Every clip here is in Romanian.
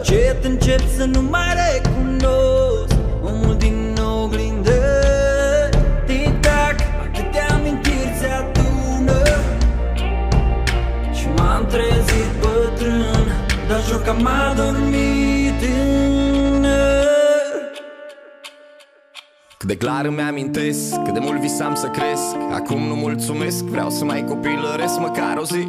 Încet încep să nu mai recunosc omul din oglindă. Tic-tac, atâtea amintiri se adună și m-am trezit bătrân, dar jur că m-a dormit tânăr. Cât de clar îmi amintesc, cât de mult visam să cresc. Acum nu mulțumesc, vreau să mai copilăresc măcar o zi.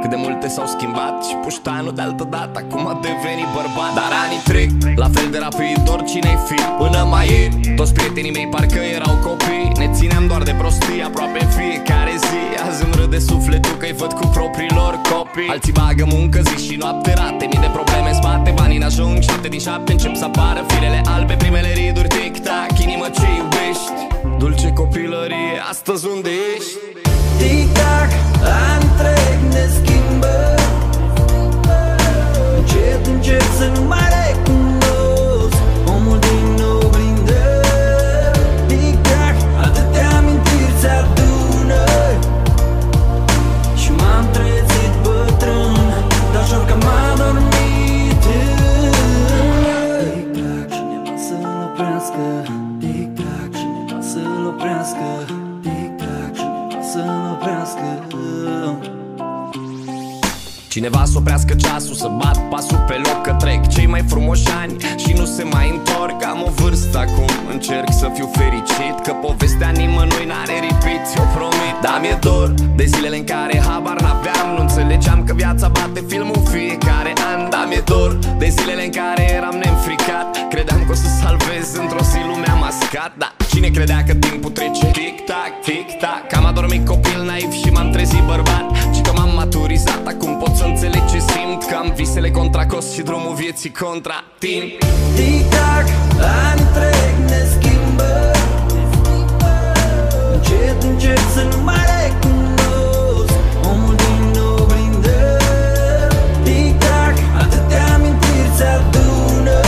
Cât de multe s-au schimbat și puștanul de altă dată acum a devenit bărbat. Dar anii trec, la fel de rapid oricine-ai fi. Până mai ieri, toți prietenii mei parcă erau copii. Ne țineam doar de prostii aproape în fiecare zi. Azi îmi râde sufletul că-i văd cu propriilor copii. Alții bagă muncă zi și noapte, rate, mii de probleme în spate. Banii n-ajung, 7 din 7 încep să apară firele albe, primele riduri, tic-tac, inimă ce iubești. Dulce copilărie, astăzi unde ești? Tic-tac, ani trec, ne schimbă. Încet încep să nu mai recunosc omul din oglindă. Tic-tac, atâtea amintiri se adună și m-am trezit bătrân, dar jur că m-a dormit tânăr. Tic-tac, cineva să-l oprească. Tic-tac, cineva să-l oprească. Tic-tac, cineva să-l oprească. Cineva să oprească ceasul, să bat pasul pe loc, că trec cei mai frumoși ani și nu se mai întorc. Am o vârstă acum, încerc să fiu fericit, că povestea nimănui n-are repeat, eu promit. Dar mi-e dor de zilele în care habar n-aveam, nu înțelegeam că viața bate filmul fiecare an. Dar mi-e dor de zilele în care eram neînfricat, credeam că o să salvez într-o zi lumea mascat. Dar cine credea că timpul trece? Tic-tac, tic-tac, că am adormit copil naiv și m-am trezit bărbat, și că m-am maturizat, acum pot să înțeleg ce simt, că am visele contra cost și drumul vieții contra timp. Tic-tac, ani trec, ne schimbă. Încet încep să nu mai recunosc omul din oglindă. Tic-tac, atâtea amintiri se adună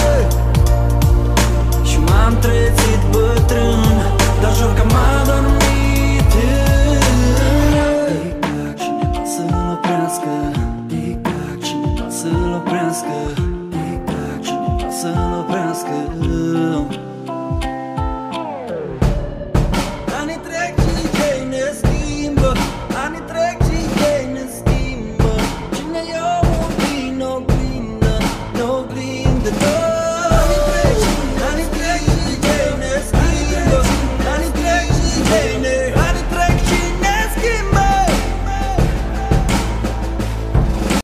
și m-am trezit bătrân, dar jur că m-a dormit tânăr. Tic-tac, cineva să-l oprească. Tic-tac, cineva să-l oprească. Tic-tac, cineva să-l oprească. Anii trec și ei ne schimbă. Anii trec și ei ne schimbă. Cine e omul din oglindă, oglindă?